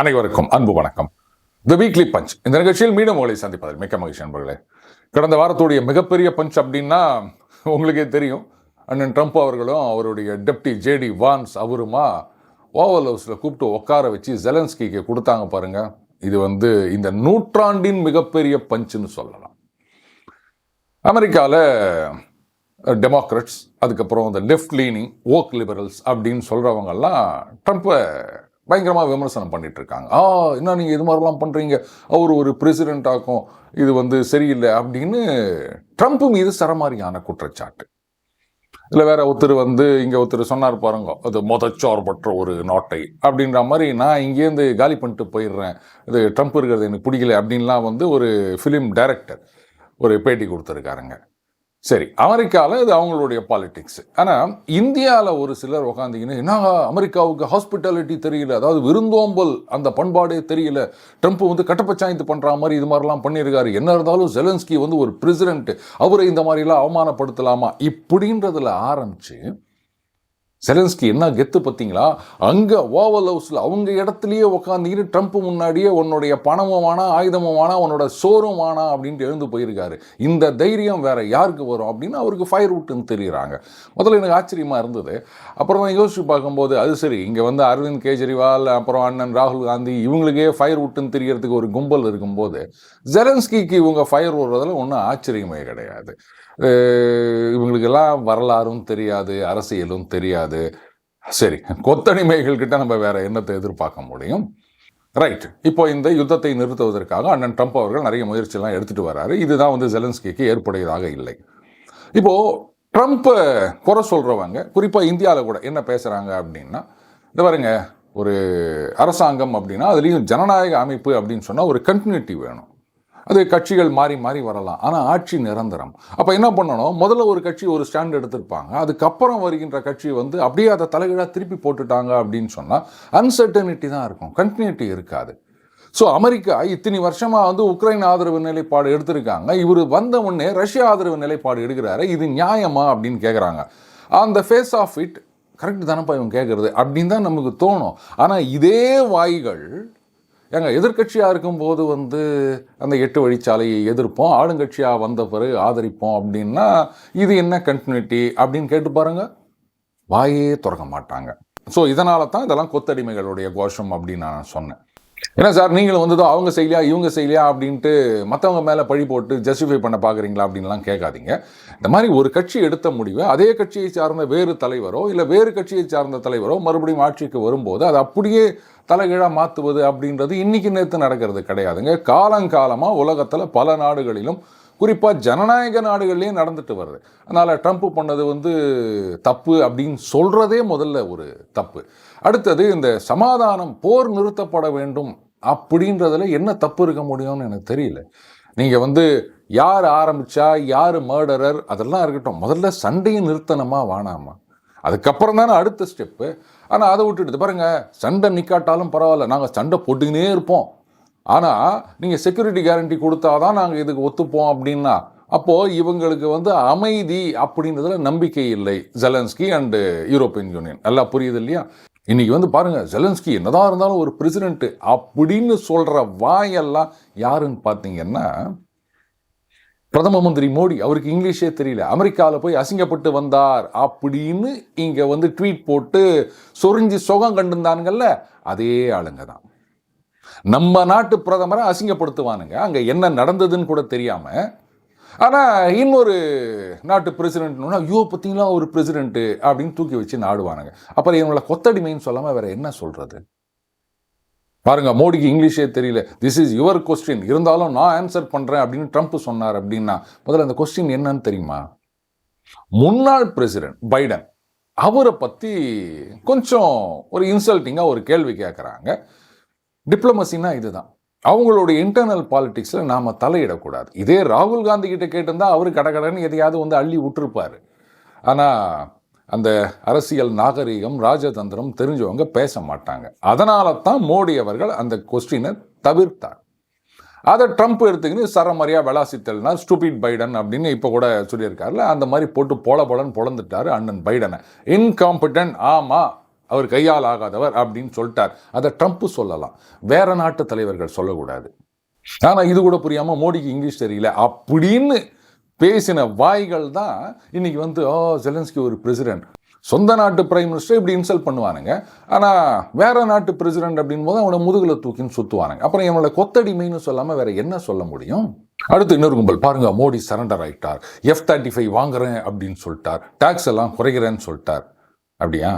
அனைவருக்கும் அன்பு வணக்கம். தி வீக்லி பஞ்ச் இந்த நிகழ்ச்சியில் மீண்டும் உங்களை சந்திப்பதில் மிக்க மகிழ்ச்சி நண்பர்களே. கடந்த வாரத்துடைய மிகப்பெரிய பஞ்ச் அப்படின்னா உங்களுக்கே தெரியும். அண்ணன் ட்ரம்ப் அவர்களும் அவருடைய டெப்டி ஜேடி வான்ஸ் அவருமா ஓவல் ஹவுஸில் கூப்பிட்டு உட்கார வச்சு ஜெலன்ஸ்கிக்கு கொடுத்தாங்க பாருங்க. இது இந்த நூற்றாண்டின் மிகப்பெரிய பஞ்சுன்னு சொல்லலாம். அமெரிக்காவில் டெமோக்ராட்ஸ், அதுக்கப்புறம் இந்த லெஃப்ட் லீனிங் ஓக் லிபரல்ஸ் அப்படின்னு சொல்கிறவங்கெல்லாம் ட்ரம்ப்பை பயங்கரமாக விமர்சனம் பண்ணிட்டு இருக்காங்க. என்ன நீங்கள் இது மாதிரிலாம் பண்ணுறீங்க, அவர் ஒரு பிரசிடென்ட் ஆக்கும், இது சரியில்லை அப்படின்னு ட்ரம்ப் மீது சரமாரியான குற்றச்சாட்டு. இல்லை வேற ஒருத்தர் இங்கே ஒருத்தர் சொன்னார் பாருங்க, அது மொதச்சார்பற்ற ஒரு நாட்டை அப்படின்ற மாதிரி, நான் இங்கேருந்து காலி பண்ணிட்டு போயிடுறேன், இது ட்ரம்ப் இருக்கிறது எனக்கு பிடிக்கல அப்படின்லாம் ஒரு ஃபிலிம் டைரக்டர் ஒரு பேட்டி கொடுத்துருக்காருங்க. சரி, அமெரிக்காவில் இது அவங்களுடைய பாலிடிக்ஸ். ஆனால் இந்தியாவில் ஒரு சிலர் உக்காந்திங்கன்னு, என்ன அமெரிக்காவுக்கு ஹாஸ்பிட்டாலிட்டி தெரியல, அதாவது விருந்தோம்பல் அந்த பண்பாடே தெரியல, ட்ரம்ப் கட்டப்பச்சாயத்து பண்ணுற மாதிரி இது மாதிரிலாம் பண்ணியிருக்காரு, என்ன இருந்தாலும் ஜெலன்ஸ்கி ஒரு பிரசிடென்ட், அவரை இந்த மாதிரிலாம் அவமானப்படுத்தலாமா இப்படின்றதுல ஆரம்பிச்சு, ஜெலன்ஸ்கி என்ன கெத்து பார்த்தீங்களா, அங்கே ஓவல் ஹவுஸில் அவங்க இடத்துலையே உக்காந்துக்கிட்டு ட்ரம்ப் முன்னாடியே உன்னுடைய பணமும் வேணாம், ஆயுதமும் வேணாம், உன்னோட சோறும் வேணாம் அப்படின்ட்டு எழுந்து போயிருக்காரு. இந்த தைரியம் வேற யாருக்கு வரும் அப்படின்னு அவருக்கு ஃபயர் விட்டுன்னு தெரியுறாங்க. முதல்ல எனக்கு ஆச்சரியமாக இருந்தது. அப்புறம் தான் யோசிச்சு பார்க்கும்போது, அது சரி, இங்கே அரவிந்த் கெஜ்ரிவால், அப்புறம் அண்ணன் ராகுல் காந்தி, இவங்களுக்கே ஃபயர் விட்டுன்னு தெரியறதுக்கு ஒரு கும்பல் இருக்கும்போது ஜெலன்ஸ்கிக்கு இவங்க ஃபயர் விடுறதுல ஒன்றும் ஆச்சரியமே கிடையாது. இவங்களுக்கெல்லாம் வரலாறும் தெரியாது, அரசியலும் தெரியாது. சரி, கொத்தடிமைகள் கிட்ட நம்ம வேற என்னத்தை எதிர்பார்க்க முடியும்? ரைட். இப்போ இந்த யுத்தத்தை நிறுத்துவதற்காக அண்ணன் ட்ரம்ப் அவர்கள் நிறைய முயற்சியெல்லாம் எடுத்துட்டு வர்றாரு. இதுதான் ஜெலன்ஸ்கிக்கு ஏற்புடையதாக இல்லை. இப்போ ட்ரம்ப்பை குறை சொல்றவங்க குறிப்பா இந்தியாவில் கூட என்ன பேசுறாங்க அப்படின்னா, இந்த பாருங்க, ஒரு அரசாங்கம் அப்படின்னா அதுலேயும் ஜனநாயக அமைப்பு அப்படின்னு சொன்னால் ஒரு கண்டினியூட்டி வேணும். அது கட்சிகள் மாறி மாறி வரலாம், ஆனால் ஆட்சி நிரந்தரம். அப்போ என்ன பண்ணணும், முதல்ல ஒரு கட்சி ஒரு ஸ்டாண்ட் எடுத்திருப்பாங்க, அதுக்கப்புறம் வருகின்ற கட்சி அப்படியே அதை தலைகீழாக திருப்பி போட்டுட்டாங்க அப்படின்னு சொன்னால் அன்சர்டனிட்டி தான் இருக்கும், கண்டினியூட்டி இருக்காது. ஸோ அமெரிக்கா இத்தனை வருஷமாக உக்ரைன் ஆதரவு நிலைப்பாடு எடுத்திருக்காங்க, இவர் வந்த உடனே ரஷ்யா ஆதரவு நிலைப்பாடு எடுக்கிறாரு, இது நியாயமா அப்படின்னு கேட்குறாங்க. அந்த ஃபேஸ் ஆஃப் இட் கரெக்ட் தானப்பா இவங்க கேட்குறது அப்படின்னு தான் நமக்கு தோணும். ஆனால் இதே வாய்கள் எதிர்கட்சியாக இருக்கும்போது அந்த 8 வழிச்சாலையை எதிர்ப்போம், ஆளுங்கட்சியாக வந்த பிறகு ஆதரிப்போம் அப்படின்னா இது என்ன கண்டினியூட்டி அப்படின்னு கேட்டு பாருங்க, வாயே திறக்க மாட்டாங்க. ஸோ இதனால தான் இதெல்லாம் கொத்தடிமைகளுடைய கோஷம் அப்படின்னு நான் சொன்னேன். ஏன்னா சார், நீங்களும் அவங்க செய்யலையா இவங்க செய்யலையா அப்படின்ட்டு மற்றவங்க மேலே பழி போட்டு ஜஸ்டிஃபை பண்ண பார்க்குறீங்களா அப்படின்லாம் கேட்காதீங்க. இந்த மாதிரி ஒரு கட்சி எடுத்த முடிவை அதே கட்சியை சார்ந்த வேறு தலைவரோ இல்லை வேறு கட்சியை சார்ந்த தலைவரோ மறுபடியும் ஆட்சிக்கு வரும்போது அதை அப்படியே தலைகீழாக மாற்றுவது அப்படின்றது இன்னைக்கு நேற்று நடக்கிறது கிடையாதுங்க. காலங்காலமாக உலகத்தில் பல நாடுகளிலும் குறிப்பாக ஜனநாயக நாடுகள்லேயும் நடந்துட்டு வருது. அதனால் ட்ரம்ப் பண்ணது தப்பு அப்படின்னு சொல்கிறதே முதல்ல ஒரு தப்பு. அடுத்தது, இந்த சமாதானம், போர் நிறுத்தப்பட வேண்டும் அப்படின்றதுல என்ன தப்பு இருக்க முடியும்னு எனக்கு தெரியல. நீங்கள் யார் ஆரம்பித்தா, யார் மர்டரர், அதெல்லாம் இருக்கட்டும், முதல்ல சண்டையை நிறுத்தணுமா வேணாமா, அதுக்கப்புறம் தானே அடுத்த ஸ்டெப்பு. ஆனால் அதை விட்டுட்டு பாருங்கள், சண்டை நிற்காட்டாலும் பரவாயில்ல, நாங்கள் சண்டை போட்டுக்கினே இருப்போம், ஆனால் நீங்கள் செக்யூரிட்டி கேரண்டி கொடுத்தாதான் நாங்கள் இதுக்கு ஒத்துப்போம் அப்படின்னா, அப்போது இவங்களுக்கு அமைதி அப்படின்றதுல நம்பிக்கை இல்லை ஜெலன்ஸ்கி அண்டு யூரோப்பியன் யூனியன். நல்லா புரியுது இல்லையா? இன்னைக்கு பாருங்கள், ஜெலன்ஸ்கி என்னதான் இருந்தாலும் ஒரு பிரசிடென்ட் அப்படின்னு சொல்கிற வாயெல்லாம் யாருன்னு பார்த்தீங்கன்னா பிரதம மந்திரி மோடி. அவருக்கு இங்கிலீஷே தெரியல, அமெரிக்காவில் போய் அசிங்கப்பட்டு வந்தார் அப்படின்னு இங்கே ட்வீட் போட்டு சொரிஞ்சு சுகம் கண்டுந்தானுங்கள்ல, அதே ஆளுங்க தான் நம்ம நாட்டு பிரதமரை அசிங்கப்படுத்துவானுங்க, அங்கே என்ன நடந்ததுன்னு கூட தெரியாமல். ஆனால் இன்னொரு நாட்டு பிரசிடென்ட்னா, ஐயோ பார்த்தீங்களா ஒரு பிரசிடென்ட்டு அப்படின்னு தூக்கி வச்சு நாடுவானுங்க. அப்புறம் இவங்களை கொத்தடிமைன்னு சொல்லாமல் வேற என்ன சொல்றது? பாருங்க, மோடிக்கு இங்கிலீஷே தெரியல, திஸ் இஸ் யுவர் கொஸ்டின், இருந்தாலும் நான் ஆன்சர் பண்ணுறேன் அப்படின்னு ட்ரம்ப் சொன்னார் அப்படின்னா, முதல்ல அந்த கொஸ்டின் என்னன்னு தெரியுமா? முன்னாள் பிரசிடென்ட் பைடன் அவரை பற்றி கொஞ்சம் ஒரு இன்சல்ட்டிங்காக ஒரு கேள்வி கேட்குறாங்க. டிப்ளமசின்னா இதுதான். அவங்களுடைய இன்டர்னல் பாலிடிக்ஸில் நாம் தலையிடக்கூடாது. இதே ராகுல் காந்தி கிட்ட கேட்டிருந்தால் அவர் கடகடன்னு எதையாவது அள்ளி விட்டுருப்பார். ஆனால் அந்த அரசியல் நாகரீகம், ராஜதந்திரம் தெரிஞ்சவங்க பேச மாட்டாங்க. அதனால தான் மோடி அவர்கள் அந்த கொஸ்டினை தவிர்த்தார். அதை ட்ரம்ப் எடுத்துக்கின்னு சரமாரியா விளாசித்தல்னா ஸ்டூபிட் பைடன் அப்படின்னு இப்போ கூட சொல்லியிருக்காருல, அந்த மாதிரி போட்டு பொலன்னு பொழந்துட்டாரு அண்ணன் பைடனை. இன்காம்பிட்டன்ட், ஆமா அவர் கையால் ஆகாதவர் அப்படின்னு சொல்லிட்டார். அதை ட்ரம்ப் சொல்லலாம், வேற நாட்டு தலைவர்கள் சொல்லக்கூடாது. ஆனா இது கூட புரியாம மோடிக்கு இங்கிலீஷ் தெரியல அப்படின்னு பேசின வாய்கள் தான் இன்னைக்கு வந்து ஜெலன்ஸ்கி ஒரு பிரசிடென்ட், சொந்த நாட்டு பிரைம் மினிஸ்டர் இப்படி இன்சல்ட் பண்ணுவானுங்க. ஆனால் வேற நாட்டு பிரசிடென்ட் அப்படின் போது அவனை முதுகுல தூக்கின்னு சுற்றுவானுங்க. அப்புறம் என்னோட கொத்தடிமைன்னு சொல்லாமல் வேற என்ன சொல்ல முடியும்? அடுத்து இன்னொரு கும்பல் பாருங்க, மோடி சரண்டர் ஆயிட்டார், F-35 வாங்குறேன் அப்படின்னு சொல்லிட்டார், டாக்ஸ் எல்லாம் குறைக்கிறேன்னு சொல்லிட்டார். அப்படியா?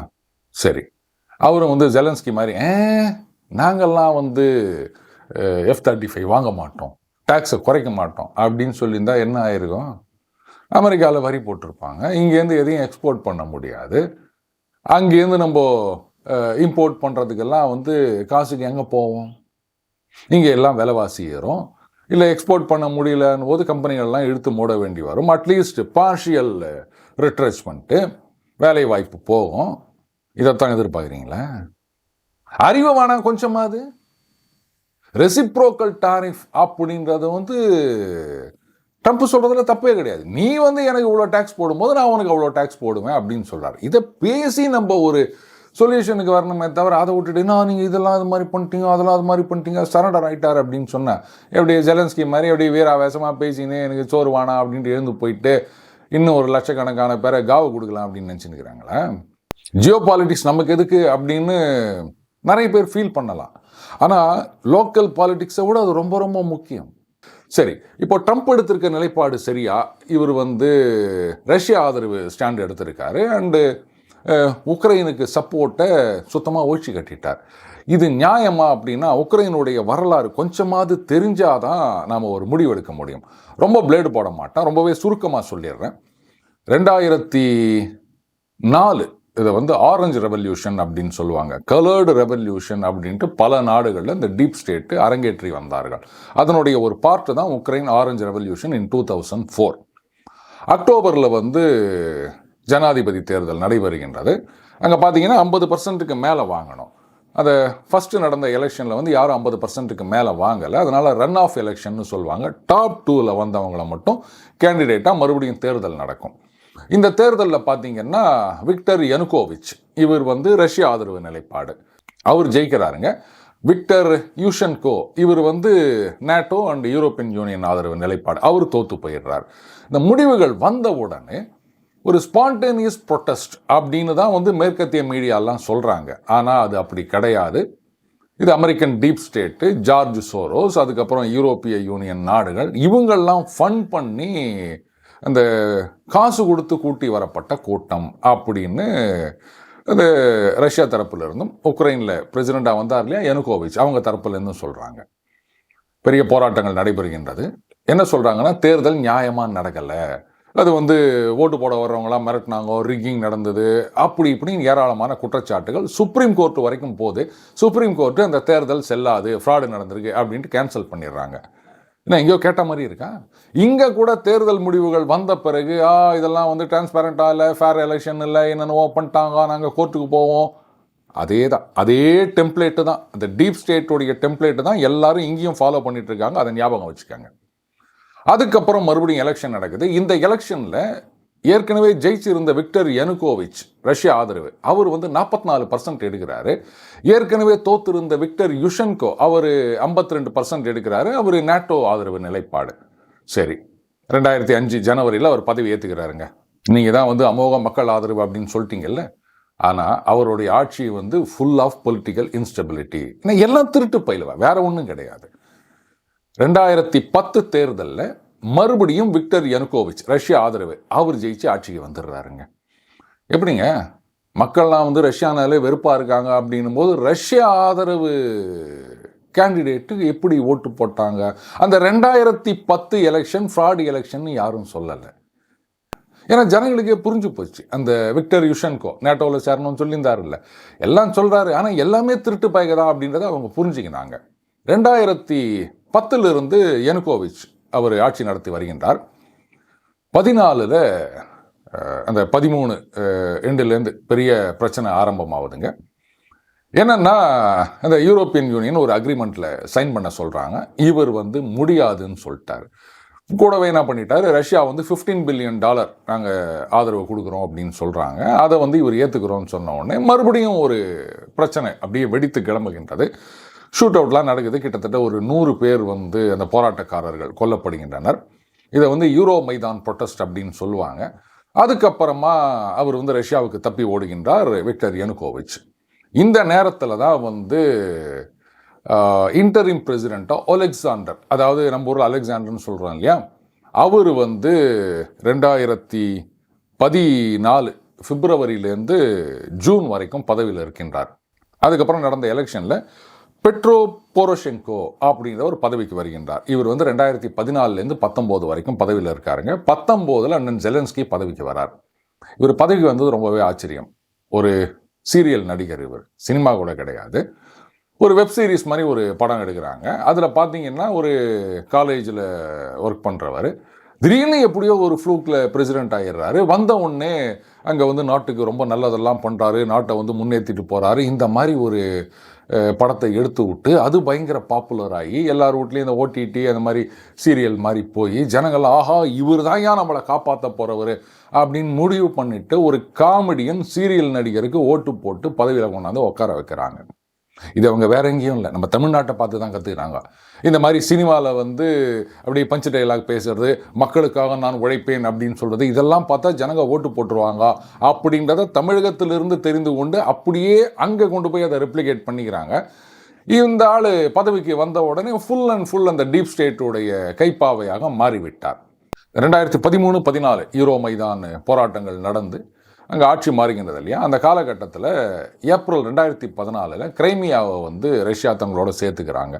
சரி, அவரும் வந்து ஜெலன்ஸ்கி மாதிரி நாங்கள்லாம் வந்து F-35 வாங்க மாட்டோம், டாக்ஸை குறைக்க மாட்டோம் அப்படின்னு சொல்லியிருந்தா என்ன ஆயிருக்கும்? அமெரிக்காவில் வரி போட்டிருப்பாங்க, இங்கேருந்து எதையும் எக்ஸ்போர்ட் பண்ண முடியாது, அங்கேருந்து நம்ம இம்போர்ட் பண்ணுறதுக்கெல்லாம் வந்து காசுக்கு எங்கே போவோம்? இங்கே எல்லாம் விலைவாசி ஏறும், இல்லை எக்ஸ்போர்ட் பண்ண முடியலன்னு போது கம்பெனிகள்லாம் இழுத்து மூட வேண்டி வரும். அட்லீஸ்ட் பார்ஷியல் ரிட்ரெச்மெண்ட்டு, வேலை வாய்ப்பு போகும். இதைத்தான் எதிர்பார்க்குறீங்களா? அறிவு வேணாம் கொஞ்சமாவது. ரெசிப்ரோக்கல் டாரிஃப் அப்படின்றது வந்து ட்ரம்ப் சொல்றதுல தப்பே கிடையாது. நீ வந்து எனக்கு இவ்வளோ டேக்ஸ் போடும்போது நான் உனக்கு அவ்வளோ டேக்ஸ் போடுவேன் அப்படின்னு சொல்றாரு. இதை பேசி நம்ம ஒரு சொல்யூஷனுக்கு வரணுமே தவிர அதை விட்டுட்டு நீங்கள் இதெல்லாம் அது மாதிரி பண்ணிட்டீங்க, அதெல்லாம் அது மாதிரி பண்ணிட்டீங்க, சரண்டர் ஆகிட்டார் அப்படின்னு சொன்னேன். எப்படி ஜெலன்ஸ்கி மாதிரி எப்படி வீராவேசமாக பேசினே எனக்கு சோறு வானா அப்படின்ட்டு எழுந்து போயிட்டு இன்னும் ஒரு லட்சக்கணக்கான பேரை காவு கொடுக்கலாம் அப்படின்னு நினச்சிருக்கிறாங்களா? ஜியோ பாலிட்டிக்ஸ் நமக்கு எதுக்கு அப்படின்னு நிறைய பேர் ஃபீல் பண்ணலாம். ஆனால் லோக்கல் பாலிட்டிக்ஸை விட அது ரொம்ப ரொம்ப முக்கியம். சரி, இப்போ ட்ரம்ப் எடுத்திருக்க நிலைப்பாடு சரியா? இவர் வந்து ரஷ்யா ஆதரவு ஸ்டாண்ட் எடுத்திருக்காரு, அண்டு உக்ரைனுக்கு சப்போர்ட்டை சுத்தமாக ஒழிச்சு கட்டிட்டார். இது நியாயமா அப்படின்னா உக்ரைனுடைய வரலாறு கொஞ்சமாவது தெரிஞ்சாதான் நாம் ஒரு முடிவு எடுக்க முடியும். ரொம்ப பிளேடு போட மாட்டேன், ரொம்பவே சுருக்கமாக சொல்லிடுறேன். 2004 இதை வந்து ஆரஞ்சு ரெவல்யூஷன் அப்படின்னு சொல்லுவாங்க, கலர்டு ரெவல்யூஷன் அப்படின்ட்டு பல நாடுகளில் இந்த டீப் ஸ்டேட்டு அரங்கேற்றி வந்தார்கள். அதனுடைய ஒரு பார்ட்டு தான் உக்ரைன் ஆரஞ்சு ரெவல்யூஷன் இன் 2004. அக்டோபரில் வந்து ஜனாதிபதி தேர்தல் நடைபெறுகின்றது. அங்கே பார்த்தீங்கன்னா 50% மேலே வாங்கணும். அதை ஃபஸ்ட்டு நடந்த எலெக்ஷனில் வந்து யாரும் 50% மேலே வாங்கலை, அதனால் ரன் ஆஃப் எலெக்ஷன் சொல்லுவாங்க. டாப் 2ல் வந்தவங்களை மட்டும் கேண்டிடேட்டாக மறுபடியும் தேர்தல் நடக்கும். இந்த தேர்தலில் பார்த்தீங்கன்னா விக்டர் யனுகோவிச், இவர் வந்து ரஷ்யா ஆதரவு நிலைப்பாடு, அவர் ஜெயிக்கிறாருங்க. விக்டர் யூஷன்கோ, இவர் வந்து நேட்டோ அண்ட் யூரோப்பியன் யூனியன் ஆதரவு நிலைப்பாடு, அவர் தோத்து போயிடுறார். இந்த முடிவுகள் வந்த உடனே ஒரு ஸ்பான்டேனியஸ் ப்ரொட்டஸ்ட் அப்படின்னு தான் வந்து மேற்கத்திய மீடியாலாம் சொல்கிறாங்க. ஆனால் அது அப்படி கிடையாது. இது American deep state, George Soros, அதுக்கப்புறம் யூரோப்பிய யூனியன் நாடுகள், இவங்கெல்லாம் ஃபண்ட் பண்ணி அந்த காசு கொடுத்து கூட்டி வரப்பட்ட கூட்டம் அப்படின்னு அது ரஷ்யா தரப்புல இருந்தும் உக்ரைனில் பிரசிடெண்டாக வந்தார் இல்லையா யனுகோவிச், அவங்க தரப்புலேருந்தும் சொல்கிறாங்க. பெரிய போராட்டங்கள் நடைபெறுகின்றது. என்ன சொல்கிறாங்கன்னா தேர்தல் நியாயமாக நடக்கலை, அது வந்து ஓட்டு போட வர்றவங்களாம் மிரட்டினாங்க, ரிக்கிங் நடந்தது, அப்படி இப்படின்னு ஏராளமான குற்றச்சாட்டுகள் சுப்ரீம் கோர்ட்டு வரைக்கும் போது சுப்ரீம் கோர்ட்டு அந்த தேர்தல் செல்லாது, ஃப்ராடு நடந்திருக்கு அப்படின்ட்டு கேன்சல் பண்ணிடுறாங்க. என்ன எங்கேயோ கேட்ட மாதிரி இருக்கா? இங்கே கூட தேர்தல் முடிவுகள் வந்த பிறகு இதெல்லாம் வந்து டிரான்ஸ்பேரண்டாக இல்லை, ஃபேர் எலெக்ஷன் இல்லை, என்னென்னவோ பண்ணிட்டாங்க, நாங்கள் கோர்ட்டுக்கு போவோம். அதே தான், அதே டெம்ப்ளேட்டு தான், அந்த டீப் ஸ்டேட்டுடைய டெம்ப்ளேட்டு தான் எல்லாரும் இங்கேயும் ஃபாலோ பண்ணிட்டு இருக்காங்க. அதை ஞாபகம் வச்சுக்காங்க. அதுக்கப்புறம் மறுபடியும் எலெக்ஷன் நடக்குது. இந்த எலெக்ஷனில் ஏற்கனவே ஜெயிச்சிருந்த விக்டர் யனுகோவிச், ரஷ்யா ஆதரவு, அவர் வந்து 44% எடுக்கிறாரு. ஏற்கனவே தோத்திருந்த விக்டர் யுஷன்கோ, அவர் 52% எடுக்கிறாரு. அவர் நேட்டோ ஆதரவு நிலைப்பாடு. சரி, 2005 ஜனவரியில் அவர் பதவி ஏற்றுக்கிறாருங்க. நீங்கள் தான் வந்து அமோக மக்கள் ஆதரவு அப்படின்னு சொல்லிட்டீங்கல்ல. ஆனால் அவருடைய ஆட்சி வந்து ஃபுல் ஆஃப் பொலிட்டிக்கல் இன்ஸ்டெபிலிட்டி. எல்லாம் திருட்டு பயிலுவா, வேற ஒன்றும் கிடையாது. 2010 தேர்தலில் மறுபடியும் விக்டர் யனுகோவிச், ரஷ்யா ஆதரவு, அவர் ஜெயிச்சு ஆட்சிக்கு வந்துடுறாருங்க. எப்படிங்க மக்கள்லாம் வந்து ரஷ்யானாலே வெறுப்பாக இருக்காங்க அப்படின்னும் போது ரஷ்யா ஆதரவு கேண்டிடேட்டுக்கு எப்படி ஓட்டு போட்டாங்க? அந்த 2010 எலெக்ஷன் ஃப்ராட் எலெக்ஷன் யாரும் சொல்லலை. ஏன்னா ஜனங்களுக்கே புரிஞ்சு போச்சு. அந்த விக்டர் யுஷன்கோ நேட்டோவில் சேரணும்னு சொல்லியிருந்தாரு இல்லை, எல்லாம் சொல்கிறாரு, ஆனால் எல்லாமே திருட்டு பயகதான் அப்படின்றத அவங்க புரிஞ்சுக்கினாங்க. 2010 யனுகோவிச் அவர் ஆட்சி நடத்தி வருகின்றார். 14 அந்த 13 எண்டுலேருந்து பெரிய பிரச்சனை ஆரம்பமாகுதுங்க. என்னன்னா அந்த யூரோப்பியன் யூனியன் ஒரு அக்ரிமெண்ட்ல சைன் பண்ண சொல்றாங்க. இவர் முடியாதுன்னு சொல்லிட்டாரு. கூடவே என்ன பண்ணிட்டாரு, ரஷ்யா $15 பில்லியன் நாங்கள் ஆதரவு கொடுக்குறோம் அப்படின்னு சொல்கிறாங்க. அதை இவர் ஏற்றுக்கிறோம்னு சொன்ன உடனே மறுபடியும் ஒரு பிரச்சனை அப்படியே வெடித்து கிளம்புகின்றது. ஷூட் அவுட்லாம் நடக்குது. கிட்டத்தட்ட ஒரு 100 பேர் அந்த போராட்டக்காரர்கள் கொல்லப்படுகின்றனர். இதை யூரோ மைதான் ப்ரொட்டஸ்ட் அப்படின்னு சொல்லுவாங்க. அதுக்கப்புறமா அவர் ரஷ்யாவுக்கு தப்பி ஓடுகின்றார் விக்டர் யனுகோவிச். இந்த நேரத்தில் தான் இன்டரிம் பிரசிடெண்ட்டாக ஒலெக்சாண்டர், அதாவது நம்ம ஊரில் அலெக்சாண்டர்னு சொல்கிறோம் இல்லையா, அவர் 2014 பிப்ரவரியிலேருந்து ஜூன் வரைக்கும் பதவியில் இருக்கின்றார். அதுக்கப்புறம் நடந்த எலெக்ஷனில் பெட்ரோ போரோஷெங்கோ அப்படிங்கிற ஒரு பதவிக்கு வருகின்றார். இவர் 2014 19 வரைக்கும் பதவியில் இருக்காருங்க. 19 அண்ணன் ஜெலன்ஸ்கி பதவிக்கு வரார். இவர் பதவிக்கு வந்தது ரொம்பவே ஆச்சரியம். ஒரு சீரியல் நடிகர், இவர் சினிமா கூட கிடையாது. ஒரு வெப் சீரிஸ் மாதிரி ஒரு படம் எடுக்கிறாங்க. அதில் பார்த்தீங்கன்னா ஒரு காலேஜில் ஒர்க் பண்ணுறவர் திடீர்னு எப்படியோ ஒரு ஃப்ளூக்கில் பிரசிடென்ட் ஆகிடுறாரு. வந்த உடனே அங்கே நாட்டுக்கு ரொம்ப நல்லதெல்லாம் பண்ணுறாரு, நாட்டை முன்னேற்றிட்டு போகிறாரு. இந்த மாதிரி ஒரு படத்தை எடுத்து விட்டு அது பயங்கர பாப்புலர் ஆகி எல்லார் வீட்லேயும் இந்த ஓடிடி அந்த மாதிரி சீரியல் மாதிரி போய் ஜனங்கள் ஆஹா இவர் தான் ஏன் நம்மளை காப்பாற்ற போகிறவர் அப்படின்னு முடிவு பண்ணிவிட்டு ஒரு காமெடியன் சீரியல் நடிகருக்கு ஓட்டு போட்டு பதவியில் கொண்டாந்து உட்கார வைக்கிறாங்க. இது அவங்க வேற எங்கேயும் இல்லை, நம்ம தமிழ்நாட்டை பார்த்து தான் கற்றுக்கிறாங்க. இந்த மாதிரி சினிமாவில் அப்படியே பஞ்சு டைலாக் பேசுறது, மக்களுக்காக நான் உழைப்பேன் அப்படின்னு சொல்கிறது, இதெல்லாம் பார்த்தா ஜனங்க ஓட்டு போட்டுருவாங்க அப்படின்றத தமிழகத்திலிருந்து தெரிந்து கொண்டு அப்படியே அங்கே கொண்டு போய் அதை ரெப்ளிகேட் பண்ணிக்கிறாங்க. இந்த ஆள் பதவிக்கு வந்த உடனே ஃபுல் அண்ட் ஃபுல் அந்த டீப் ஸ்டேட்டுடைய கைப்பாவையாக மாறிவிட்டார். 2013-14 யூரோ மைதான் போராட்டங்கள் நடந்து அங்கே ஆட்சி மாறுகின்றது இல்லையா. அந்த காலகட்டத்தில் ஏப்ரல் 2014 கிரைமியாவை ரஷ்யா தங்களோட சேர்த்துக்கிறாங்க.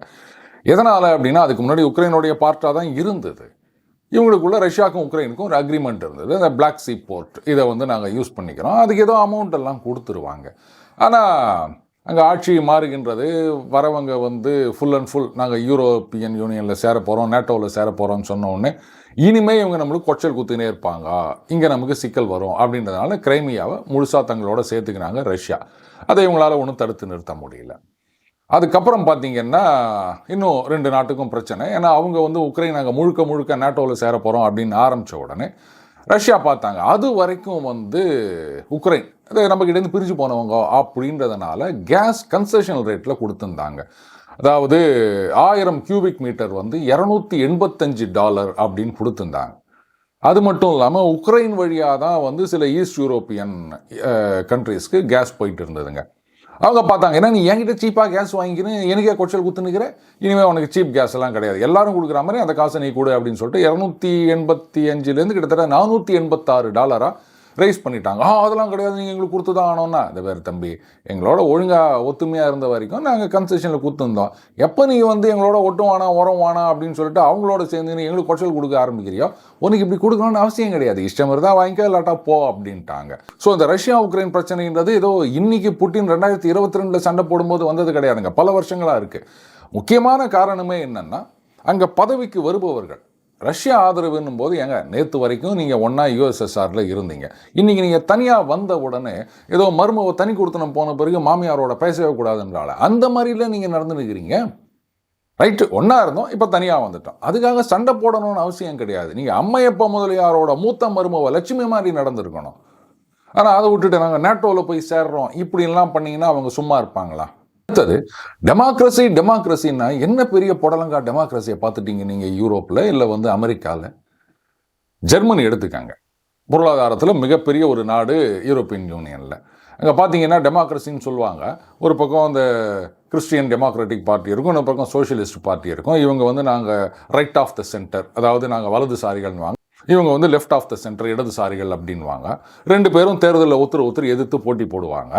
எதனால் அப்படின்னா அதுக்கு முன்னாடி உக்ரைனுடைய பார்ட்டாக தான் இருந்தது. இவங்களுக்குள்ள ரஷ்யாவுக்கும் உக்ரைனுக்கும் ஒரு அக்ரிமெண்ட் இருந்தது. அந்த பிளாக் சி போர்ட் இதை நாங்கள் யூஸ் பண்ணிக்கிறோம், அதுக்கு ஏதோ அமௌண்ட் எல்லாம் கொடுத்துருவாங்க. ஆனால் அங்கே ஆட்சி மாறுகின்றது. வரவங்க ஃபுல் அண்ட் ஃபுல் நாங்கள் யூரோப்பியன் யூனியனில் சேர போகிறோம், நேட்டோவில் சேர போகிறோம்னு சொன்ன உடனே இனிமேல் இவங்க நம்மளுக்கு கொச்சல் குத்தினே இருப்பாங்க, இங்கே நமக்கு சிக்கல் வரும் அப்படின்றதுனால கிரைமியாவை முழுசாக தங்களோட சேர்த்துக்கிறாங்க ரஷ்யா. அதை இவங்களால் ஒன்றும் தடுத்து நிறுத்த முடியல. அதுக்கப்புறம் பார்த்தீங்கன்னா இன்னும் 2 நாட்டுக்கும் பிரச்சனை. ஏன்னா அவங்க உக்ரைன் நாங்கள் முழுக்க நேட்டோவில் சேர போகிறோம் அப்படின்னு ஆரம்பித்த உடனே ரஷ்யா பார்த்தாங்க அது வரைக்கும் உக்ரைன் அதை நம்மக்கிட்டேருந்து பிரிஞ்சு போனவங்க அப்படின்றதுனால கேஸ் கன்செஷனல் ரேட்டில் கொடுத்துருந்தாங்க. அதாவது 1000 கியூபிக் மீட்டர் $285 அப்படின்னு கொடுத்துருந்தாங்க. அது மட்டும் இல்லாமல் உக்ரைன் வழியாக தான் சில ஈஸ்ட் யூரோப்பியன் கண்ட்ரீஸ்க்கு கேஸ் போயிட்டு இருந்ததுங்க. அவங்க பார்த்தாங்க, ஏன்னா நீ என்கிட்ட சீப்பாக கேஸ் வாங்கிக்கின்னு எனக்கே கொச்சல் குத்துனுக்கிற, இனிமேல் உனக்கு சீப் கேஸ் எல்லாம் கிடையாது, எல்லாரும் கொடுக்குற மாதிரி அந்த காசை நீ கொடு அப்படின்னு சொல்லிட்டு 285 கிட்டத்தட்ட $486 ரைஸ் பண்ணிட்டாங்க. அதெல்லாம் கிடையாது, நீங்கள் எங்களுக்கு கொடுத்து தான் ஆனோன்னா, இந்த பேர் தம்பி எங்களோட ஒழுங்காக ஒத்துமையாக இருந்த வரைக்கும் நாங்கள் கன்செஷனில் கொடுத்துருந்தோம். எப்போ நீங்கள் எங்களோட ஒட்டும் வானா உரம் வானா அப்படின்னு சொல்லிட்டு அவங்களோட சேர்ந்து எங்களுக்கு கொச்சல் கொடுக்க ஆரம்பிக்கிறியோ, உனக்கு இப்படி கொடுக்கணும்னு அவசியம் கிடையாது, இஷ்டம் இருந்தால் வாங்கிக்க இல்லாட்டா போ அப்படின்ட்டாங்க. ஸோ இந்த ரஷ்யா உக்ரைன் பிரச்சனைன்றது ஏதோ இன்னைக்கு புட்டின் 2022 சண்டை போடும்போது வந்தது கிடையாதுங்க, பல வருஷங்களாக இருக்குது. முக்கியமான காரணமே என்னென்னா அங்கே பதவிக்கு வருபவர்கள் ரஷ்யா ஆதரவுன்னும் போது ஏங்க நேற்று வரைக்கும் நீங்கள் ஒன்றா யுஎஸ்எஸ்ஆரில் இருந்தீங்க, இன்றைக்கி நீங்கள் தனியாக வந்த உடனே ஏதோ மருமவை தனி கொடுத்தனம் போன பிறகு மாமியாரோட பேசவே கூடாதுன்றால அந்த மாதிரிலாம் நீங்கள் நடந்துருக்கிறீங்க. ரைட்டு, ஒன்றா இருந்தோம், இப்போ தனியாக வந்துட்டோம், அதுக்காக சண்டை போடணும்னு அவசியம் கிடையாது. நீங்கள் அம்மையப்பா முதலியாரோட மூத்த மருமவை லட்சுமி மாதிரி நடந்துருக்கணும். ஆனால் அதை விட்டுட்டு நாங்கள் நேட்டோவில் போய் சேர்றோம் இப்படின்லாம் பண்ணிங்கன்னா அவங்க சும்மா இருப்பாங்களா? அடுத்தது டெமோக்ரஸின்னா என்ன பெரிய புடலங்கா டெமோக்ரஸியை பார்த்துட்டீங்க நீங்கள் யூரோப்பில் இல்லை அமெரிக்காவில். ஜெர்மனி எடுத்துக்காங்க, பொருளாதாரத்தில் மிகப்பெரிய ஒரு நாடு யூரோப்பியன் யூனியனில். அங்கே பார்த்தீங்கன்னா டெமோக்ரஸின்னு சொல்லுவாங்க. ஒரு பக்கம் அந்த கிறிஸ்டியன் டெமோக்ராட்டிக் பார்ட்டி இருக்கும், இன்னொரு பக்கம் சோஷியலிஸ்ட் பார்ட்டி இருக்கும். இவங்க நாங்கள் ரைட் ஆஃப் த சென்டர், அதாவது நாங்கள் வலதுசாரிகள்னு வாங்க, இவங்க லெஃப்ட் ஆஃப் த சென்டர் இடதுசாரிகள் அப்படின்வாங்க. 2 பேரும் தேர்தலில் ஒருத்தர் எதிர்த்து போட்டி போடுவாங்க.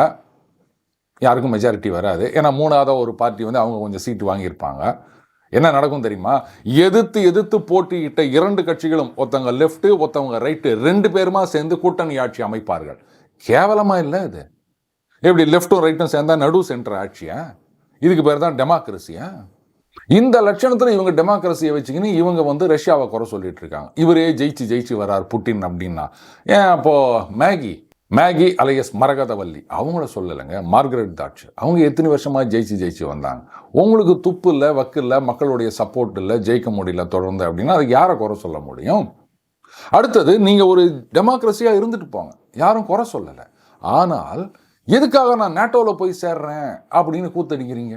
யாருக்கும் மெஜாரிட்டி வராது, ஏன்னா 3ஆவது ஒரு பார்ட்டி அவங்க கொஞ்சம் சீட்டு வாங்கியிருப்பாங்க. என்ன நடக்கும் தெரியுமா? எதிர்த்து போட்டியிட்ட 2 கட்சிகளும், ஒருத்தவங்க லெஃப்ட் ஒருத்தவங்க ரைட்டு, 2 பேருமா சேர்ந்து கூட்டணி ஆட்சி அமைப்பார்கள். கேவலமா இல்லை இது? எப்படி லெஃப்டும் ரைட்டும் சேர்ந்தா நடு சென்டர் ஆட்சியா? இதுக்கு பேர் தான் டெமோக்ரஸியா? இந்த லட்சணத்தில் இவங்க டெமோக்ரஸியை வச்சுக்கின்னு இவங்க ரஷ்யாவை குறை சொல்லிட்டு இருக்காங்க. இவரே ஜெயிச்சு வரார் புட்டின் அப்படின்னா. ஏன் அப்போ மேகி மேகி அலையஸ் மரகதவல்லி அவங்கள சொல்லலைங்க, மார்கரெட் தாட்சர். அவங்க எத்தனை வருஷமாக ஜெயிச்சு வந்தாங்க. உங்களுக்கு துப்பு இல்லை, வக்கு இல்லை, மக்களுடைய சப்போர்ட் இல்லை, ஜெயிக்க முடியல தொடர்ந்து அப்படின்னா அதுக்கு யாரை குறை சொல்ல முடியும்? அடுத்தது, நீங்கள் ஒரு டெமோக்ரஸியாக இருந்துட்டு போங்க, யாரும் குறை சொல்லலை. ஆனால் எதுக்காக நான் நேட்டோவில் போய் சேர்றேன் அப்படின்னு கூத்தடிக்கிறீங்க?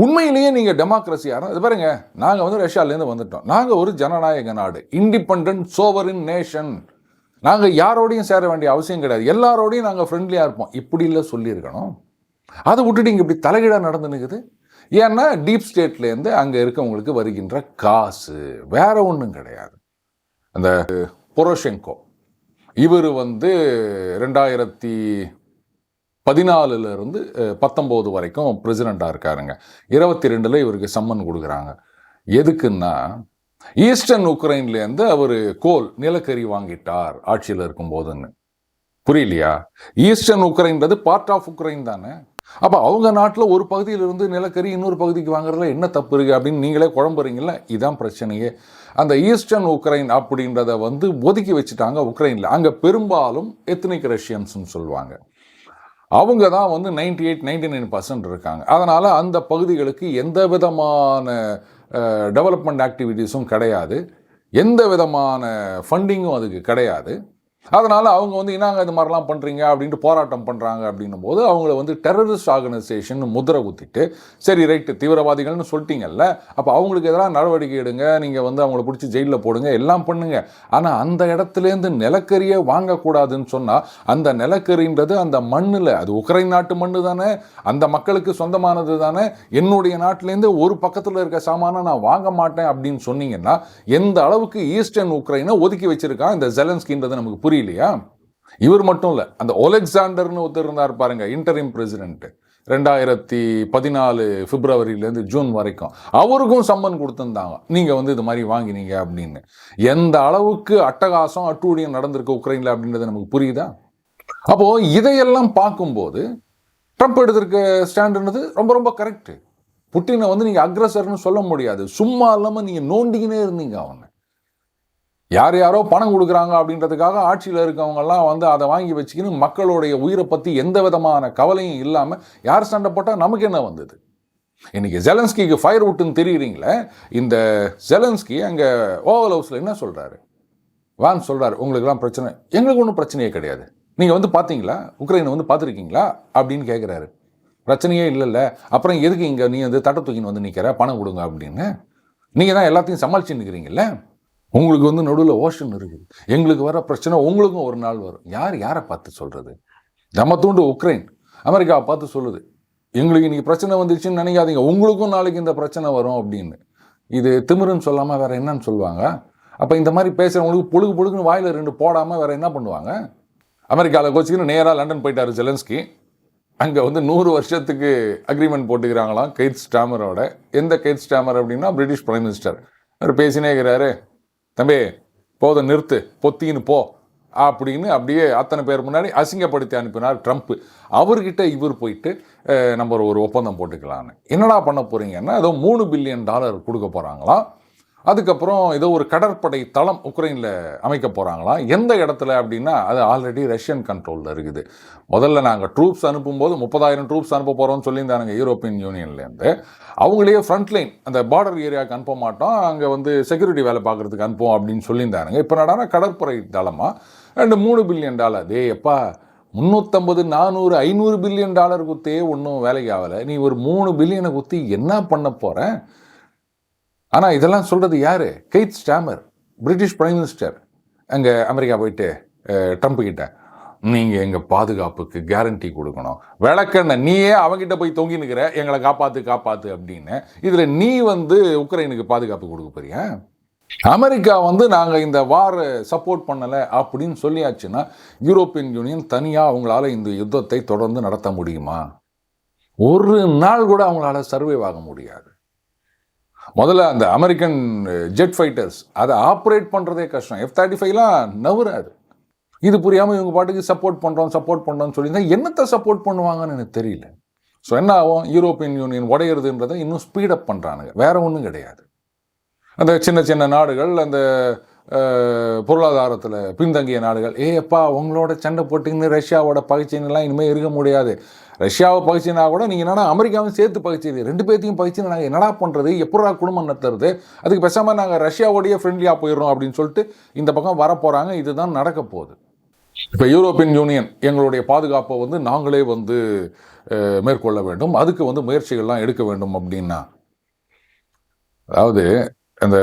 உண்மையிலேயே நீங்கள் டெமோக்ரஸியாக இது பாருங்க, நாங்கள் வந்து ரஷ்யாவிலேருந்து வந்துட்டோம், நாங்கள் ஒரு ஜனநாயக நாடு, இண்டிபெண்டன்ட் சோவரின் நேஷன், நாங்கள் யாரோடையும் சேர வேண்டிய அவசியம் கிடையாது, எல்லாரோடையும் நாங்கள் ஃப்ரெண்ட்லியாக இருப்போம், இப்படி இல்லை சொல்லியிருக்கணும். அதை விட்டுட்டு இங்கே இப்படி தலைகீழாக நடந்துனுக்குது. ஏன்னா டீப் ஸ்டேட்லேருந்து அங்கே இருக்கவங்களுக்கு வருகின்ற காசு வேற ஒன்றும் கிடையாது. அந்த பொரோஷெங்கோ இவர் வந்து 2014 19 வரைக்கும் பிரசிடெண்ட்டாக இருக்காருங்க. 22 இவருக்கு சம்மன் கொடுக்குறாங்க. எதுக்குன்னா ஈஸ்டர்ன் உக்ரைன்லேருந்து அவர் நிலக்கரி வாங்கிட்டார் ஆட்சியில் இருக்கும்போதுன்னு. புரியலையா? ஈஸ்டர்ன் உக்ரைன்றது பார்ட் ஆஃப் உக்ரைன் தானே. அப்போ அவங்க நாட்டில் ஒரு பகுதியிலிருந்து நிலக்கரி இன்னொரு பகுதிக்கு வாங்குறதுல என்ன தப்பு இருக்குது அப்படின்னு நீங்களே குழம்புறீங்கள. இதுதான் பிரச்சனையே. அந்த ஈஸ்டர்ன் உக்ரைன் அப்படின்றத வந்து ஒதுக்கி வச்சுட்டாங்க உக்ரைனில். அங்கே பெரும்பாலும் எத்னிக் ரஷ்யன்ஸ்னு சொல்லுவாங்க. அவங்க தான் வந்து 98-99% இருக்காங்க. அதனால் அந்த பகுதிகளுக்கு எந்த விதமான டெவலப்மெண்ட் ஆக்டிவிட்டீஸும் கிடையாது, எந்த விதமான ஃபண்டிங்கும் அதுக்கு கிடையாது. அதனால் அவங்க வந்து என்னங்க இது மாதிரிலாம் பண்ணுறீங்க அப்படின்ட்டு போராட்டம் பண்ணுறாங்க. அப்படின்னும் போது அவங்கள வந்து டெரரிஸ்ட் ஆர்கனைசேஷன் முத்திரை குத்திட்டு, சரி ரைட்டு தீவிரவாதிகள்னு சொல்லிட்டீங்கல்ல, அப்போ அவங்களுக்கு எதிராக நடவடிக்கை எடுங்க, நீங்கள் வந்து அவங்கள பிடிச்சி ஜெயிலில் போடுங்க, எல்லாம் பண்ணுங்க. ஆனால் அந்த இடத்துலேருந்து நிலக்கரியை வாங்கக்கூடாதுன்னு சொன்னால், அந்த நிலக்கரின்றது அந்த மண்ணில், அது உக்ரைன் நாட்டு மண்ணு தானே, அந்த மக்களுக்கு சொந்தமானது தானே, என்னுடைய நாட்டிலேருந்து ஒரு பக்கத்தில் இருக்க சாமானை நான் வாங்க மாட்டேன் அப்படின்னு சொன்னீங்கன்னா, எந்த அளவுக்கு ஈஸ்டர்ன் உக்ரைனை ஒதுக்கி வச்சிருக்கான் இந்த ஜெலன்ஸ்கின்றது நமக்கு புரியலையா? இவர் மட்டும் இல்லை, அந்த ஒலெக்சாண்டர்னு ஒருத்தர் இருந்தார் பாருங்க, இன்டரிம் பிரசிடென்ட், 2014 பிப்ரவரியிலேருந்து ஜூன் வரைக்கும், அவருக்கும் சம்மன் கொடுத்துருந்தாங்க, நீங்கள் வந்து இது மாதிரி வாங்கினீங்க அப்படின்னு. எந்த அளவுக்கு அட்டகாசம் அட்டூழியம் நடந்திருக்கு உக்ரைனில் அப்படின்றது நமக்கு புரியுதா? அப்போது இதையெல்லாம் பார்க்கும்போது ட்ரம்ப் எடுத்திருக்க ஸ்டாண்டுன்றது ரொம்ப ரொம்ப கரெக்டு. புட்டினை வந்து நீங்கள் அக்ரஸர்னு சொல்ல முடியாது. சும்மா இல்லாமல் நீங்கள் நோண்டிக்கினே இருந்தீங்க. அவனை யாரோ பணம் கொடுக்குறாங்க அப்படின்றதுக்காக ஆட்சியில் இருக்கவங்கெல்லாம் வந்து அதை வாங்கி வச்சுக்கின்னு மக்களுடைய உயிரை பற்றி எந்த விதமான கவலையும் இல்லாமல் யார் சண்டை போட்டால் நமக்கு என்ன வந்தது? இன்னைக்கு ஜெலன்ஸ்கிக்கு ஃபயர் விட்டுன்னு தெரியுறீங்களே. இந்த ஜெலன்ஸ்கி அங்கே ஓவல் ஹவுஸில் என்ன சொல்கிறாரு? வான்னு சொல்கிறாரு, உங்களுக்குலாம் பிரச்சனை, எங்களுக்கு ஒன்றும் பிரச்சனையே கிடையாது, நீங்கள் வந்து பார்த்தீங்களா, உக்ரைனை வந்து பார்த்துருக்கீங்களா அப்படின்னு கேட்குறாரு. பிரச்சனையே இல்லைல்ல, அப்புறம் எதுக்கு இங்கே நீ வந்து தட்டை தூக்கின்னு வந்து நிற்கிற, பணம் கொடுங்க அப்படின்னு? நீங்கள் தான் எல்லாத்தையும் சமாளிச்சு நிற்கிறீங்கல்ல. உங்களுக்கு வந்து நடுவில் ஓஷன் இருக்குது, எங்களுக்கு வர பிரச்சனை உங்களுக்கும் ஒரு நாள் வரும். யாரை பார்த்து சொல்கிறது? நம்ம தூண்டு உக்ரைன் அமெரிக்காவை பார்த்து சொல்லுது, எங்களுக்கு இன்றைக்கி பிரச்சனை வந்துருச்சுன்னு நினைக்காதீங்க, உங்களுக்கும் நாளைக்கு இந்த பிரச்சனை வரும் அப்படின்னு. இது திமிருன்னு சொல்லாமல் வேறு என்னன்னு சொல்லுவாங்க? அப்போ இந்த மாதிரி பேசுகிறவங்களுக்கு பொழுதுன்னு வாயில் 2 போடாமல் வேறு என்ன பண்ணுவாங்க? அமெரிக்காவில் கோச்சிக்கின்னு நேராக லண்டன் போயிட்டார் ஜெலன்ஸ்கி. அங்கே வந்து 100 வருஷத்துக்கு அக்ரிமெண்ட் போட்டுக்கிறாங்களாம் கெய்ர் ஸ்டாமரோட. எந்த கெய்ர் ஸ்டாமர் அப்படின்னா பிரிட்டிஷ் பிரைம் மினிஸ்டர். அவர் பேசினே இருக்கிறாரு, தம்பி போதை நிறுத்து, பொத்தின்னு போ அப்படின்னு அப்படியே அத்தனை பேர் முன்னாடி அசிங்கப்படுத்தி அனுப்பினார் ட்ரம்ப். அவர்கிட்ட இவர் போயிட்டு நம்ம ஒரு ஒப்பந்தம் போட்டுக்கலான்னு. என்னடா பண்ண போகிறீங்கன்னா, ஏதோ $3 பில்லியன் கொடுக்க போகிறாங்களாம். அதுக்கப்புறம் ஏதோ ஒரு கடற்படை தளம் உக்ரைனில் அமைக்க போகிறாங்களாம். எந்த இடத்துல அப்படின்னா, அது ஆல்ரெடி ரஷ்யன் கண்ட்ரோலில் இருக்குது. முதல்ல நாங்கள் ட்ரூப்ஸ் அனுப்பும்போது 30,000 ட்ரூப்ஸ் அனுப்ப போகிறோம்னு சொல்லியிருந்தாங்க யூரோப்பியன் யூனியன்லேருந்து. அவங்களே ஃப்ரண்ட்லைன் அந்த பார்டர் ஏரியாவுக்கு அனுப்ப மாட்டோம், அங்கே வந்து செக்யூரிட்டி வேலை பார்க்குறதுக்கு அனுப்போம் அப்படின்னு சொல்லியிருந்தாங்க. இப்போ நடான கடற்படை தளமாக ரெண்டு $3 பில்லியன். எப்பா 350, 400, $500 பில்லியன் குத்தே ஒன்றும் வேலைக்கு ஆகலை. நீ ஒரு 3 பில்லியனை குத்தி என்ன பண்ண போகிற? ஆனால் இதெல்லாம் சொல்கிறது யார்? Keir Starmer, British prime minister. அங்கே அமெரிக்கா போயிட்டு ட்ரம்ப் கிட்ட, நீங்கள் எங்கள் பாதுகாப்புக்கு கேரண்டி கொடுக்கணும், விளக்கண்ண நீயே அவங்ககிட்ட போய் தொங்கி நிற்கிற, எங்களை காப்பாற்று அப்படின்னு. இதில் நீ வந்து உக்ரைனுக்கு பாதுகாப்பு கொடுக்க போறியா? அமெரிக்கா வந்து நாங்கள் இந்த வாரை சப்போர்ட் பண்ணலை அப்படின்னு சொல்லியாச்சுன்னா, யூரோப்பியன் யூனியன் தனியாக அவங்களால இந்த யுத்தத்தை தொடர்ந்து நடத்த முடியுமா? ஒரு நாள் கூட அவங்களால சர்வைவ் ஆக முடியாது. முதல்ல அந்த அமெரிக்கன் ஜெட் ஃபைட்டர்ஸ் அதை ஆப்ரேட் பண்ணுறதே கஷ்டம். F-35லாம் நவராது. இது புரியாமல் இவங்க பாட்டுக்கு சப்போர்ட் பண்ணுறோம்னு சொல்லியிருந்தா என்னத்தை சப்போர்ட் பண்ணுவாங்கன்னு எனக்கு தெரியல. ஸோ என்ன ஆகும்? யூரோப்பியன் யூனியன் உடையிறதுன்றதை இன்னும் ஸ்பீடப் பண்ணுறானுங்க, வேற ஒன்றும் கிடையாது. அந்த சின்ன சின்ன நாடுகள், அந்த பொருளாதாரத்தில் பின்தங்கிய நாடுகள் அப்பா உங்களோட சண்டை போட்டிங்கன்னு ரஷ்யாவோட பகைச்சின்னுலாம் இனிமேல் இருக்க முடியாது, ரஷ்யாவை பகைச்சினா கூட நீங்கள் என்னன்னா அமெரிக்காவும் சேர்த்து பகைச்சிது, ரெண்டு பேர்த்தையும் பகைச்சின்னு நாங்கள் என்னடா பண்ணுறது, எப்படா குடும்பம் நடத்துறது, அதுக்கு பேசாமல் நாங்கள் ரஷ்யாவோடைய ஃப்ரெண்ட்லியாக போயிடுறோம் அப்படின்னு சொல்லிட்டு இந்த பக்கம் வரப்போகிறாங்க. இதுதான் நடக்க போகுது. இப்போ யூரோப்பியன் யூனியன் எங்களுடைய பாதுகாப்பை வந்து நாங்களே வந்து மேற்கொள்ள வேண்டும், அதுக்கு வந்து முயற்சிகள்லாம் எடுக்க வேண்டும் அப்படின்னா, அதாவது அந்த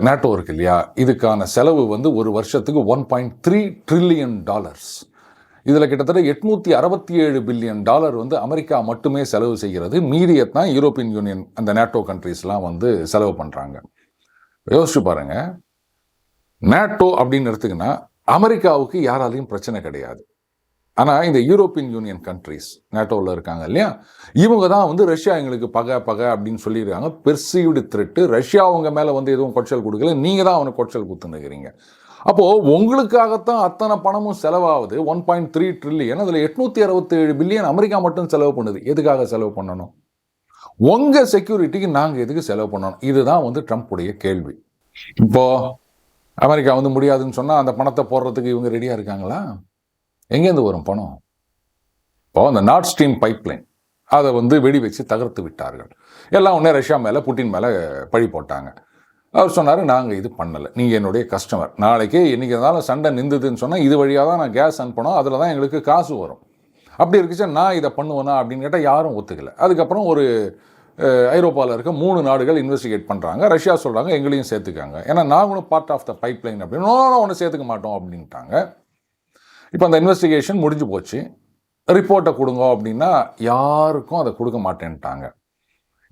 நேட்டோ இருக்கு இல்லையா, இதுக்கான செலவு வந்து ஒரு வருஷத்துக்கு $1.3 trillion. இதில் கிட்டத்தட்ட $867 பில்லியன் வந்து அமெரிக்கா மட்டுமே செலவு செய்கிறது. மீதியத்தான் யூரோப்பியன் யூனியன் அந்த நேட்டோ கண்ட்ரீஸ்லாம் வந்து செலவு பண்ணுறாங்க. யோசிச்சு பாருங்க, நேட்டோ அப்படின்னு எடுத்துக்கினா அமெரிக்காவுக்கு யாராலையும் பிரச்சனை கிடையாது. ஆனால் இந்த யூரோப்பியன் யூனியன் கண்ட்ரிஸ் நேட்டோவில் இருக்காங்க இல்லையா, இவங்க தான் வந்து ரஷ்யா எங்களுக்கு பகை அப்படின்னு சொல்லியிருக்காங்க. Perceived thread. ரஷ்யா அவங்க மேலே வந்து எதுவும் கொச்சல் கொடுக்கல, நீங்கள் தான் அவனுக்கு கொச்சல் கொடுத்துன்னுக்கிறீங்க. அப்போது உங்களுக்காகத்தான் அத்தனை பணமும் செலவாகுது. 1.3 ட்ரில்லியன், அதில் 867 பில்லியன் அமெரிக்கா மட்டும் செலவு பண்ணுது. எதுக்காக செலவு பண்ணணும்? உங்கள் செக்யூரிட்டிக்கு நாங்கள் எதுக்கு செலவு பண்ணணும்? இதுதான் வந்து ட்ரம்ப்புடைய கேள்வி. இப்போது அமெரிக்கா வந்து முடியாதுன்னு சொன்னால் அந்த பணத்தை போடுறதுக்கு இவங்க ரெடியாக இருக்காங்களா? எங்கேருந்து வரும் பணம்? இப்போ அந்த நார்த் ஸ்ட்ரீம் பைப்லைன் அதை வந்து வெடி வச்சு தகர்த்து விட்டார்கள். எல்லாம் ஒன்றே ரஷ்யா மேலே புட்டின் மேலே பழி போட்டாங்க. அவர் சொன்னார், நாங்கள் இது பண்ணலை, நீங்கள் என்னுடைய கஸ்டமர், நாளைக்கே என்றைக்கு இருந்தாலும் சண்டை நின்றுதுன்னு சொன்னால் இது வழியாக தான் நான் கேஸ் அனுப்பணும், அதில் தான் எங்களுக்கு காசு வரும். அப்படி இருக்குச்சு நான் இதை பண்ணுவேனா அப்படின்னு கேட்டால் யாரும் ஒத்துக்கலை. அதுக்கப்புறம் ஒரு ஐரோப்பாவில் இருக்க 3 நாடுகள் இன்வெஸ்டிகேட் பண்ணுறாங்க. ரஷ்யா சொல்கிறாங்க எங்களையும் சேர்த்துக்காங்க, ஏன்னா நாங்களும் பார்ட் ஆஃப் த பைப்லைன் அப்படின்னு. ஒன்று சேர்த்துக்க மாட்டோம் அப்படின்ட்டாங்க. இப்போ அந்த இன்வெஸ்டிகேஷன் முடிஞ்சு போச்சு. ரிப்போர்ட்டை கொடுங்க அப்படின்னா யாருக்கும் அதை கொடுக்க மாட்டேன்ட்டாங்க.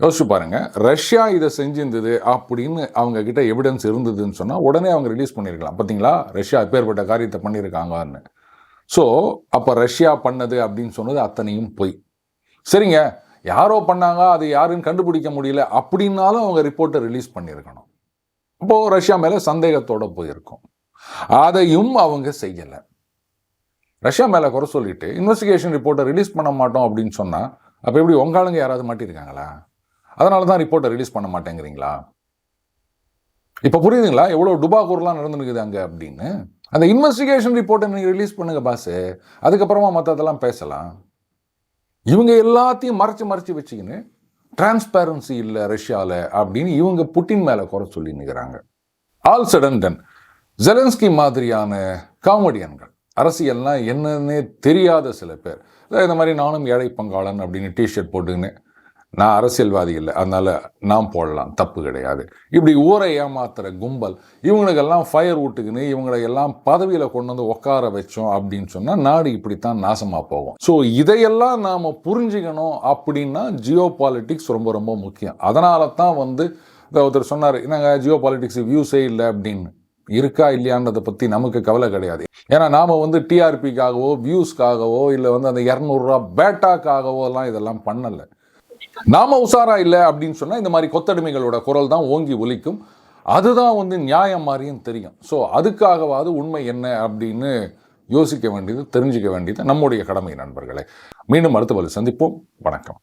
யோசிச்சு பாருங்கள், ரஷ்யா இதை செஞ்சிருந்தது அப்படின்னு அவங்க கிட்ட எவிடன்ஸ் இருந்ததுன்னு சொன்னால் உடனே அவங்க ரிலீஸ் பண்ணியிருக்கலாம். பார்த்தீங்களா ரஷ்யா எப்பேற்பட்ட காரியத்தை பண்ணியிருக்காங்கன்னு. ஸோ அப்போ ரஷ்யா பண்ணது அப்படின்னு சொன்னது அத்தனையும் பொய். சரிங்க, யாரோ பண்ணாங்க, அது யாருன்னு கண்டுபிடிக்க முடியல அப்படின்னாலும் அவங்க ரிப்போர்ட்டை ரிலீஸ் பண்ணியிருக்கணும். அப்போது ரஷ்யா மேலே சந்தேகத்தோடு போயிருக்கும். அதையும் அவங்க செய்யலை. ரஷ்யா மேலே குறை சொல்லிட்டு இன்வெஸ்டிகேஷன் ரிப்போர்ட்டை ரிலீஸ் பண்ண மாட்டோம் அப்படின்னு சொன்னால் அப்போ எப்படி உங்காளுங்க யாராவது மாட்டியிருக்காங்களா? அதனால தான் ரிப்போர்ட்டை ரிலீஸ் பண்ண மாட்டேங்கிறீங்களா? இப்போ புரியுதுங்களா எவ்வளோ டுபாக்கூர்லாம் நடந்துருக்குது அங்கே அப்படின்னு? அந்த இன்வெஸ்டிகேஷன் ரிப்போர்ட்டை நீங்கள் ரிலீஸ் பண்ணுங்க பாஸு, அதுக்கப்புறமா மற்றதெல்லாம் பேசலாம். இவங்க எல்லாத்தையும் மறைச்சு வச்சுக்கின்னு டிரான்ஸ்பேரன்சி இல்லை ரஷ்யாவில் அப்படின்னு இவங்க புட்டின் மேலே குறை சொல்லி நிற்கிறாங்க. ஆல் சடன் டன் ஜெலன்ஸ்கி மாதிரியான காமெடியன்கள், அரசியல்னால் என்னன்னே தெரியாத சில பேர், இந்த மாதிரி நானும் ஏழை பங்காளன் அப்படின்னு டிஷர்ட் போட்டுக்கின்னு, நான் அரசியல்வாதி இல்லை அதனால் நான் போடலாம், தப்பு கிடையாது, இப்படி ஊரை ஏமாத்துகிற கும்பல், இவங்களுக்கெல்லாம் ஃபயர் விட்டுக்குன்னு இவங்களை எல்லாம் பதவியில் கொண்டு வந்து உட்கார வச்சோம் அப்படின்னு சொன்னால் நாடு இப்படித்தான் நாசமாக போகும். ஸோ இதையெல்லாம் நாம் புரிஞ்சுக்கணும் அப்படின்னா ஜியோ பாலிட்டிக்ஸ் ரொம்ப ரொம்ப முக்கியம். அதனால தான் வந்து ஒருத்தர் சொன்னார், என்னங்க ஜியோ பாலிட்டிக்ஸ் வியூஸே இல்லை அப்படின்னு. இருக்கா இல்லையான்றதை பற்றி நமக்கு கவலை கிடையாது. ஏன்னா நாம் வந்து டிஆர்பிக்காகவோ வியூஸ்க்காகவோ இல்லை வந்து அந்த 200 பேட்டாக்காகவோ எல்லாம் இதெல்லாம் பண்ணலை. நாம உசாரா இல்லை அப்படின்னு சொன்னால் இந்த மாதிரி கொத்தடிமைகளோட குரல் தான் ஓங்கி ஒலிக்கும். அதுதான் வந்து நியாயம் மாதிரியும் தெரியும். ஸோ அதுக்காகவாது உண்மை என்ன அப்படின்னு யோசிக்க வேண்டியது, தெரிஞ்சுக்க வேண்டியது நம்முடைய கடமை நண்பர்களே. மீண்டும் அடுத்த வழி சந்திப்போம். வணக்கம்.